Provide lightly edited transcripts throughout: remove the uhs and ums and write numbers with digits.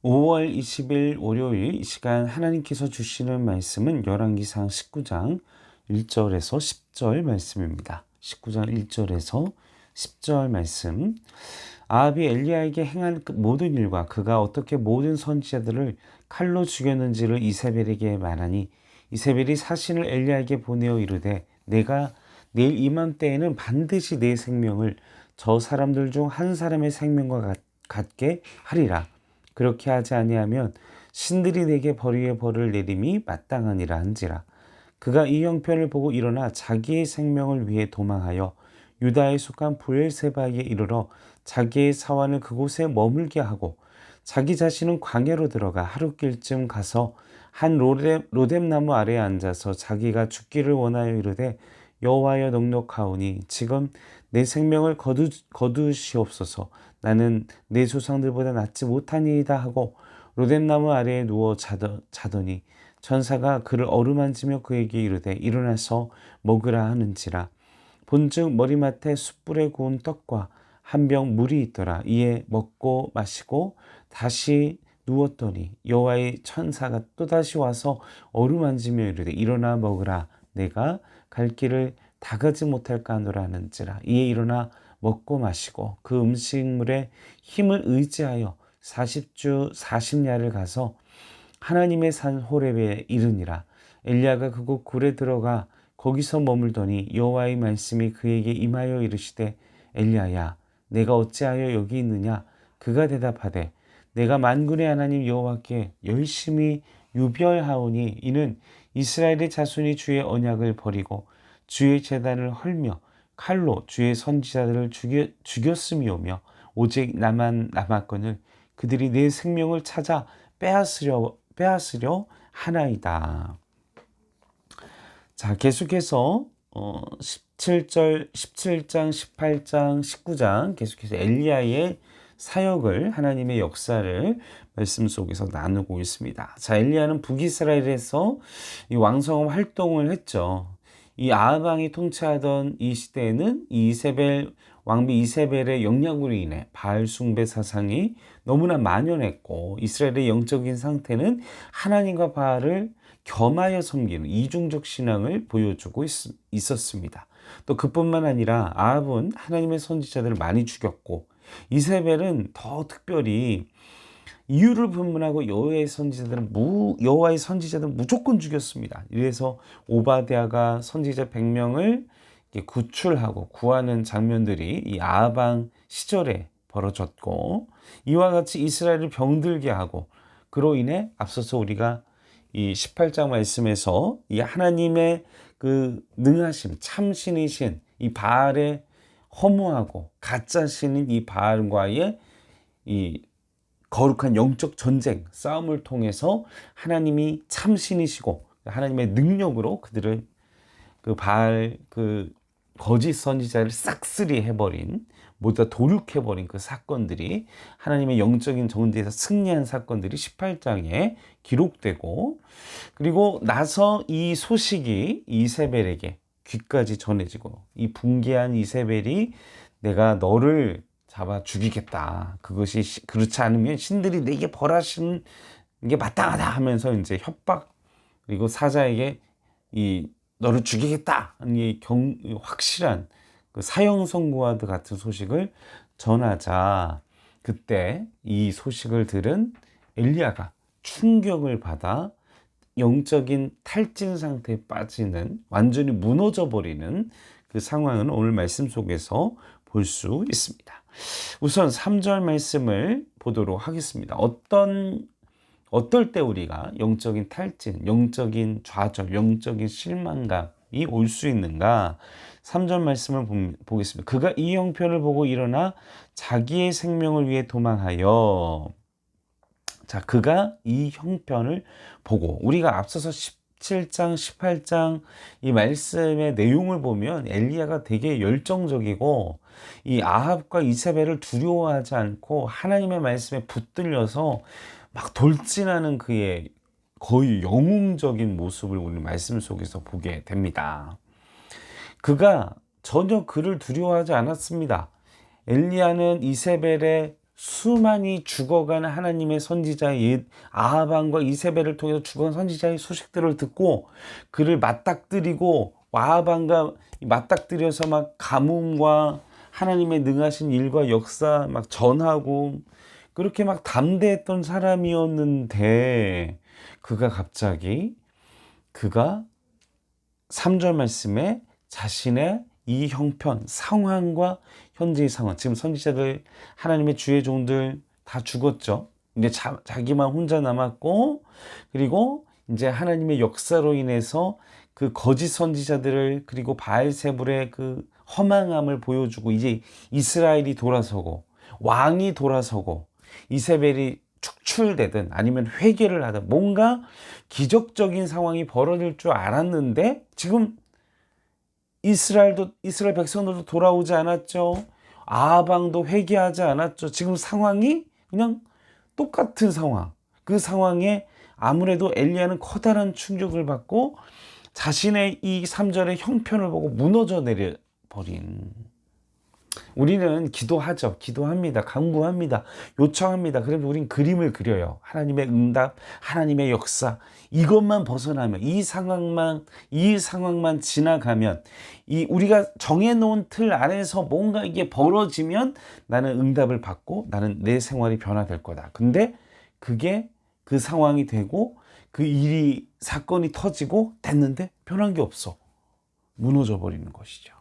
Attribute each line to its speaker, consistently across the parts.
Speaker 1: 5월 20일 월요일 이 시간 하나님께서 주시는 말씀은 열왕기상 19장 1절에서 10절 말씀입니다. 19장 1절에서 10절 말씀. 아합이 엘리야에게 행한 그 모든 일과 그가 어떻게 모든 선지자들을 칼로 죽였는지를 이세벨에게 말하니 이세벨이 사신을 엘리야에게 보내어 이르되 내가 내일 이맘때에는 반드시 내 생명을 저 사람들 중 한 사람의 생명과 같게 하리라. 그렇게 하지 아니하면 신들이 내게 벌이의 벌을 내림이 마땅하니라 한지라. 그가 이 형편을 보고 일어나 자기의 생명을 위해 도망하여 유다에 속한 브엘세바에 이르러 자기의 사환을 그곳에 머물게 하고 자기 자신은 광야로 들어가 하룻길쯤 가서 한 로뎀나무 아래에 앉아서 자기가 죽기를 원하여 이르되 여호와여 넉넉하오니 지금 내 생명을 거두시옵소서. 나는 내 조상들보다 낫지 못하니이다 하고 로뎀나무 아래에 누워 자더니 천사가 그를 어루만지며 그에게 이르되 일어나서 먹으라 하는지라. 본즉 머리맡에 숯불에 구운 떡과 한 병 물이 있더라. 이에 먹고 마시고 다시 누웠더니 여호와의 천사가 또다시 와서 어루만지며 이르되 일어나 먹으라. 내가 갈 길을 다 가지 못할까 하노라 하는지라. 이에 일어나 먹고 마시고 그 음식물에 힘을 의지하여 40주 40야를 가서 하나님의 산 호렙에 이르니라. 엘리야가 그곳 굴에 들어가 거기서 머물더니 여호와의 말씀이 그에게 임하여 이르시되 엘리야야 내가 어찌하여 여기 있느냐. 그가 대답하되 내가 만군의 하나님 여호와께 열심히 유별하오니 이는 이스라엘의 자손이 주의 언약을 버리고 주의 제단을 헐며 칼로 주의 선지자들을 죽였음이오며 오직 나만 남았거늘 그들이 내 생명을 찾아 빼앗으려 하나이다. 자, 계속해서 17장, 18장, 19장 계속해서 엘리야의 사역을 하나님의 역사를 말씀 속에서 나누고 있습니다. 자, 엘리야는 북이스라엘에서 이 왕성 활동을 했죠. 이 아합 왕이 통치하던 이 시대에는 왕비 이세벨의 영향으로 인해 바알 숭배 사상이 너무나 만연했고 이스라엘의 영적인 상태는 하나님과 바알을 겸하여 섬기는 이중적 신앙을 보여주고 있었습니다. 또 그뿐만 아니라 아합은 하나님의 선지자들을 많이 죽였고 이세벨은 더 특별히 이유를 불문하고 여호와의 선지자들은 무조건 죽였습니다. 이래서 오바댜가 선지자 100명을 구출하고 구하는 장면들이 이 아합 왕 시절에 벌어졌고 이와 같이 이스라엘을 병들게 하고 그로 인해 앞서서 우리가 이 18장 말씀에서 이 하나님의 그 능하심, 참신이신 이 바알의 허무하고 가짜신인 이 바알과의 이 거룩한 영적 전쟁, 싸움을 통해서 하나님이 참신이시고 하나님의 능력으로 그들을 그 바알 그 거짓 선지자를 싹쓸이 해버린 모두 다 도륙해버린 그 사건들이 하나님의 영적인 전쟁에서 승리한 사건들이 18장에 기록되고 그리고 나서 이 소식이 이세벨에게 귀까지 전해지고 이 붕괴한 이세벨이 내가 너를 잡아 죽이겠다. 그것이 그렇지 않으면 신들이 내게 벌하시는 게 마땅하다 하면서 이제 협박 그리고 사자에게 이 너를 죽이겠다. 이 확실한 그 사형 선고와 같은 소식을 전하자 그때 이 소식을 들은 엘리야가 충격을 받아 영적인 탈진 상태에 빠지는 완전히 무너져 버리는 그 상황은 오늘 말씀 속에서 볼 수 있습니다. 우선 3절 말씀을 보도록 하겠습니다. 어떨 때 우리가 영적인 탈진, 영적인 좌절, 영적인 실망감이 올 수 있는가? 3절 말씀을 보겠습니다. 그가 이 형편을 보고 일어나 자기의 생명을 위해 도망하여 자, 그가 이 형편을 보고 우리가 앞서서 17장, 18장 이 말씀의 내용을 보면 엘리야가 되게 열정적이고 이 아합과 이세벨을 두려워하지 않고 하나님의 말씀에 붙들려서 막 돌진하는 그의 거의 영웅적인 모습을 우리 말씀 속에서 보게 됩니다. 그가 전혀 그를 두려워하지 않았습니다. 엘리야는 이세벨의 수많이 죽어간 하나님의 선지자의 아하방과 이세벨을 통해서 죽어간 선지자의 소식들을 듣고 그를 맞닥뜨리고 아하방과 맞닥뜨려서 막 가뭄과 하나님의 능하신 일과 역사 막 전하고 그렇게 막 담대했던 사람이었는데 그가 갑자기 그가 3절 말씀에 자신의 이 형편, 상황과 현재의 상황, 지금 선지자들, 하나님의 주의 종들 다 죽었죠. 이제 자기만 혼자 남았고, 그리고 이제 하나님의 역사로 인해서 그 거짓 선지자들을, 그리고 바알세불의 그 허망함을 보여주고, 이제 이스라엘이 돌아서고, 왕이 돌아서고, 이세벨이 축출되든 아니면 회개를 하든 뭔가 기적적인 상황이 벌어질 줄 알았는데 지금 이스라엘 백성들도 돌아오지 않았죠. 아방도 회개하지 않았죠. 지금 상황이 그냥 똑같은 상황. 그 상황에 아무래도 엘리야는 커다란 충격을 받고 자신의 이 3절의 형편을 보고 무너져 내려 버린. 우리는 기도하죠. 기도합니다. 간구합니다. 요청합니다. 그래서 우린 그림을 그려요. 하나님의 응답, 하나님의 역사. 이것만 벗어나면, 이 상황만 지나가면, 우리가 정해놓은 틀 안에서 뭔가 이게 벌어지면 나는 응답을 받고 나는 내 생활이 변화될 거다. 근데 그게 그 상황이 되고 그 사건이 터지고 됐는데 변한 게 없어. 무너져 버리는 것이죠.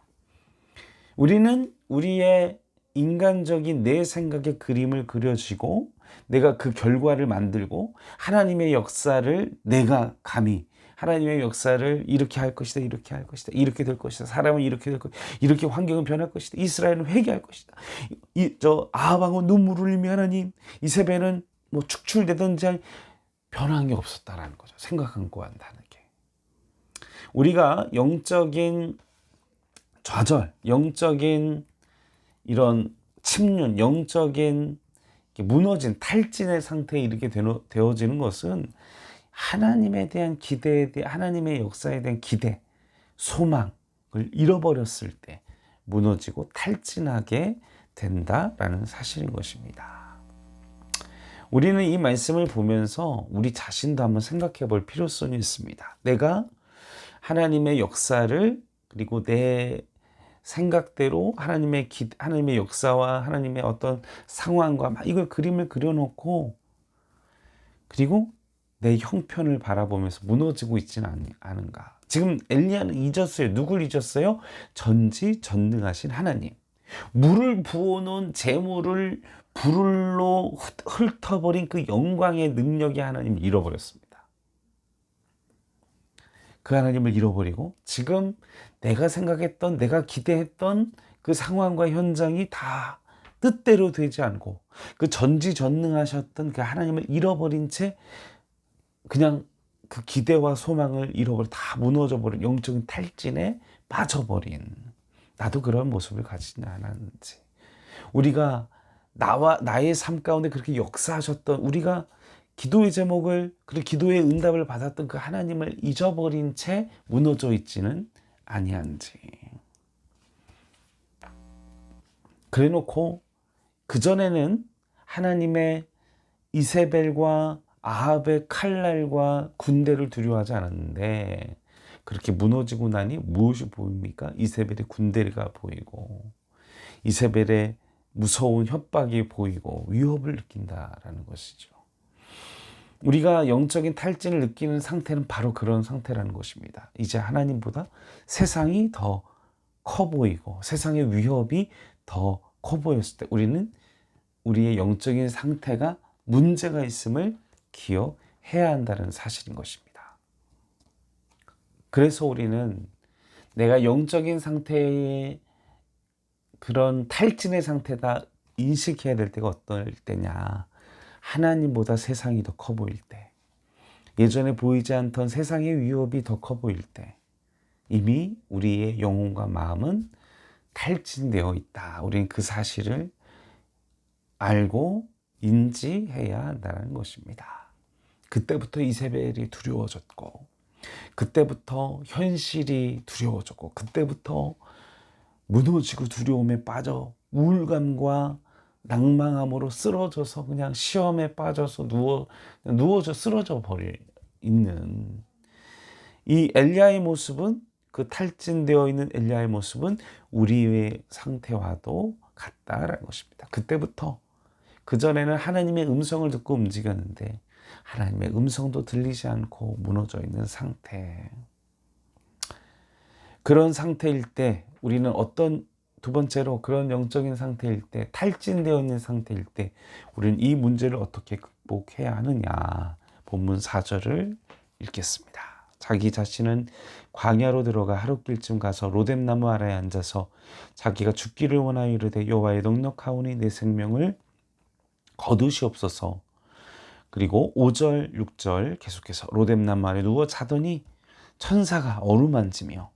Speaker 1: 우리는 우리의 인간적인 내 생각의 그림을 그려지고 내가 그 결과를 만들고 하나님의 역사를 내가 감히 하나님의 역사를 이렇게 할 것이다, 이렇게 할 것이다, 이렇게 될 것이다, 사람은 이렇게 될 것이다, 이렇게 환경은 변할 것이다, 이스라엘은 회개할 것이다, 아하방은 눈물을 흘리며 하나님, 이세벨은 뭐 축출되든지 변한 게 없었다라는 거죠. 생각하고 한다는 게. 우리가 영적인 좌절, 영적인 이런 침륜, 영적인 무너진 탈진의 상태에 이르게 되어지는 것은 하나님에 대한 기대에 대한 하나님의 역사에 대한 기대, 소망을 잃어버렸을 때 무너지고 탈진하게 된다라는 사실인 것입니다. 우리는 이 말씀을 보면서 우리 자신도 한번 생각해 볼 필요성이 있습니다. 내가 하나님의 역사를 그리고 내 생각대로 하나님의 역사와 하나님의 어떤 상황과 막 이걸 그림을 그려놓고 그리고 내 형편을 바라보면서 무너지고 있지는 않은가. 지금 엘리야는 잊었어요. 누굴 잊었어요? 전지전능하신 하나님. 물을 부어놓은 재물을 불로 훑어버린 그 영광의 능력의 하나님을 잃어버렸습니다. 그 하나님을 잃어버리고 지금 내가 생각했던 내가 기대했던 그 상황과 현장이 다 뜻대로 되지 않고 그 전지전능하셨던 그 하나님을 잃어버린 채 그냥 그 기대와 소망을 잃어버려 다 무너져버린 영적인 탈진에 빠져버린 나도 그런 모습을 가지지 않았는지 우리가 나의 삶 가운데 그렇게 역사하셨던 우리가 기도의 제목을 그리고 기도의 응답을 받았던 그 하나님을 잊어버린 채 무너져 있지는 아니한지. 그래놓고 그전에는 하나님의 이세벨과 아합의 칼날과 군대를 두려워하지 않았는데 그렇게 무너지고 나니 무엇이 보입니까? 이세벨의 군대가 보이고 이세벨의 무서운 협박이 보이고 위협을 느낀다라는 것이죠. 우리가 영적인 탈진을 느끼는 상태는 바로 그런 상태라는 것입니다. 이제 하나님보다 세상이 더 커 보이고 세상의 위협이 더 커 보였을 때 우리는 우리의 영적인 상태가 문제가 있음을 기억해야 한다는 사실인 것입니다. 그래서 우리는 내가 영적인 상태의 그런 탈진의 상태다 인식해야 될 때가 어떨 때냐. 하나님보다 세상이 더 커 보일 때, 예전에 보이지 않던 세상의 위협이 더 커 보일 때 이미 우리의 영혼과 마음은 탈진되어 있다. 우리는 그 사실을 알고 인지해야 한다는 것입니다. 그때부터 이세벨이 두려워졌고 그때부터 현실이 두려워졌고 그때부터 무너지고 두려움에 빠져 우울감과 낭망함으로 쓰러져서 그냥 시험에 빠져서 누워져 쓰러져 버려 있는 이 엘리야의 모습은, 그 탈진되어 있는 엘리야의 모습은 우리의 상태와도 같다라는 것입니다. 그때부터, 그전에는 하나님의 음성을 듣고 움직였는데 하나님의 음성도 들리지 않고 무너져 있는 상태. 그런 상태일 때 우리는 두 번째로 그런 영적인 상태일 때, 탈진되어 있는 상태일 때 우리는 이 문제를 어떻게 극복해야 하느냐. 본문 4절을 읽겠습니다. 자기 자신은 광야로 들어가 하룻길쯤 가서 로뎀나무 아래에 앉아서 자기가 죽기를 원하여 이르되 여호와의 넉넉하오니 내 생명을 거두시옵소서. 그리고 5절 6절 계속해서 로뎀나무 아래 누워 자더니 천사가 어루만지며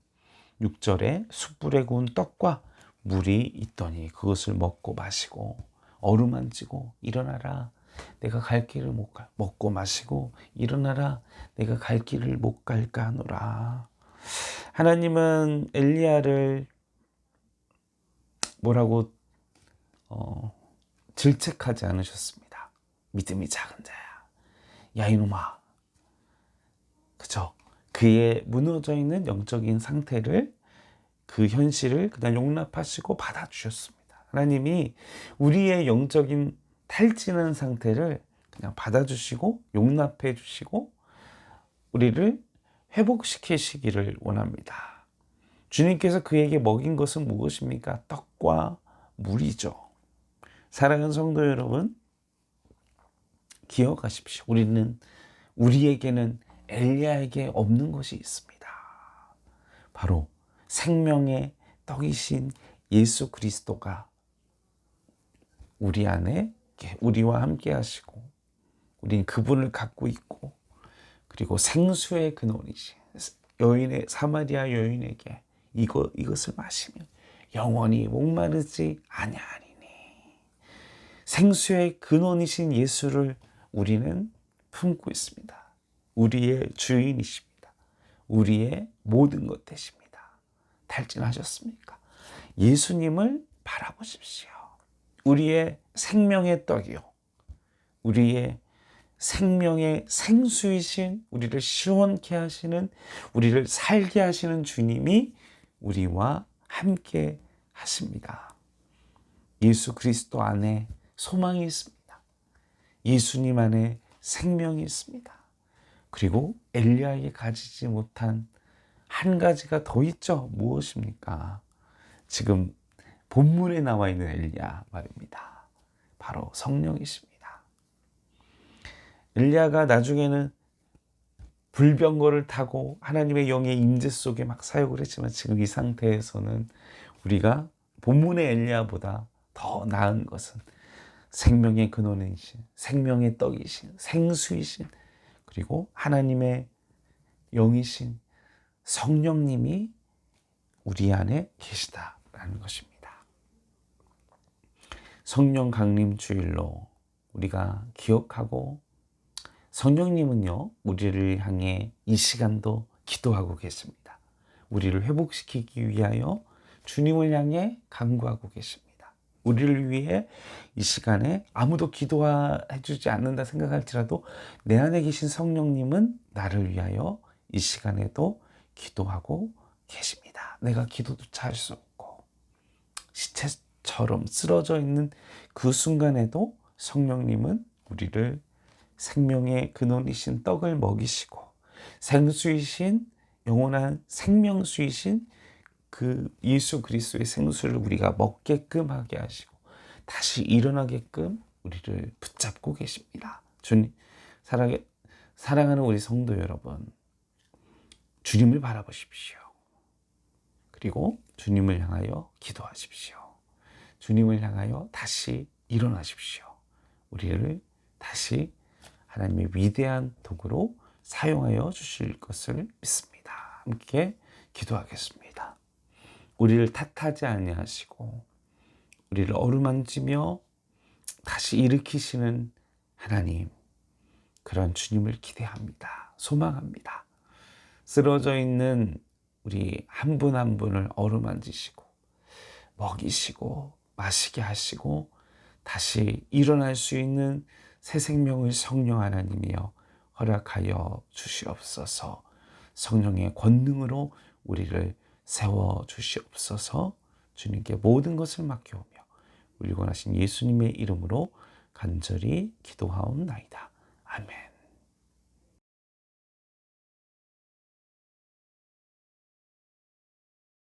Speaker 1: 6절에 숯불에 구운 떡과 물이 있더니 그것을 먹고 마시고 어루만지고 일어나라 내가 갈 길을 못 가. 먹고 마시고 일어나라 내가 갈 길을 못 갈까 하노라. 하나님은 엘리야를 뭐라고 질책하지 않으셨습니다. 믿음이 작은 자야. 야 이놈아. 그죠? 그의 무너져 있는 영적인 상태를, 그 현실을 그냥 용납하시고 받아주셨습니다. 하나님이 우리의 영적인 탈진한 상태를 그냥 받아주시고 용납해 주시고 우리를 회복시키시기를 원합니다. 주님께서 그에게 먹인 것은 무엇입니까? 떡과 물이죠. 사랑하는 성도 여러분, 기억하십시오. 우리에게는 엘리야에게 없는 것이 있습니다. 바로 생명의 떡이신 예수 그리스도가 우리 안에 우리와 함께 하시고 우리는 그분을 갖고 있고, 그리고 생수의 근원이신 사마리아 여인에게 이것을 마시면 영원히 목마르지 아니하리니. 생수의 근원이신 예수를 우리는 품고 있습니다. 우리의 주인이십니다. 우리의 모든 것 되십니다. 탈진하셨습니까? 예수님을 바라보십시오. 우리의 생명의 떡이요, 우리의 생명의 생수이신, 우리를 시원케 하시는, 우리를 살게 하시는 주님이 우리와 함께 하십니다. 예수 그리스도 안에 소망이 있습니다. 예수님 안에 생명이 있습니다. 그리고 엘리야에게 가지지 못한 한 가지가 더 있죠. 무엇입니까? 지금 본문에 나와 있는 엘리야 말입니다. 바로 성령이십니다. 엘리야가 나중에는 불병거를 타고 하나님의 영의 임재 속에 막 사역을 했지만, 지금 이 상태에서는 우리가 본문의 엘리야보다 더 나은 것은 생명의 근원이신, 생명의 떡이신, 생수이신, 그리고 하나님의 영이신 성령님이 우리 안에 계시다라는 것입니다. 성령 강림 주일로 우리가 기억하고, 성령님은요 우리를 향해 이 시간도 기도하고 계십니다. 우리를 회복시키기 위하여 주님을 향해 간구하고 계십니다. 우리를 위해 이 시간에 아무도 기도해 주지 않는다 생각할지라도 내 안에 계신 성령님은 나를 위하여 이 시간에도 기도하고 계십니다. 내가 기도조차 할 수 없고 시체처럼 쓰러져 있는 그 순간에도 성령님은 우리를 생명의 근원이신 떡을 먹이시고, 생수이신 영원한 생명수이신 그 예수 그리스도의 생수를 우리가 먹게끔 하게 하시고 다시 일어나게끔 우리를 붙잡고 계십니다. 주님, 사랑하는 우리 성도 여러분, 주님을 바라보십시오. 그리고 주님을 향하여 기도하십시오. 주님을 향하여 다시 일어나십시오. 우리를 다시 하나님의 위대한 도구로 사용하여 주실 것을 믿습니다. 함께 기도하겠습니다. 우리를 탓하지 아니하시고 우리를 어루만지며 다시 일으키시는 하나님, 그런 주님을 기대합니다. 소망합니다. 쓰러져 있는 우리 한 분 한 분을 어루만지시고 먹이시고 마시게 하시고 다시 일어날 수 있는 새 생명을 성령 하나님이여 허락하여 주시옵소서. 성령의 권능으로 우리를 세워 주시옵소서. 주님께 모든 것을 맡겨오며 우리 원하신 예수님의 이름으로 간절히 기도하옵나이다.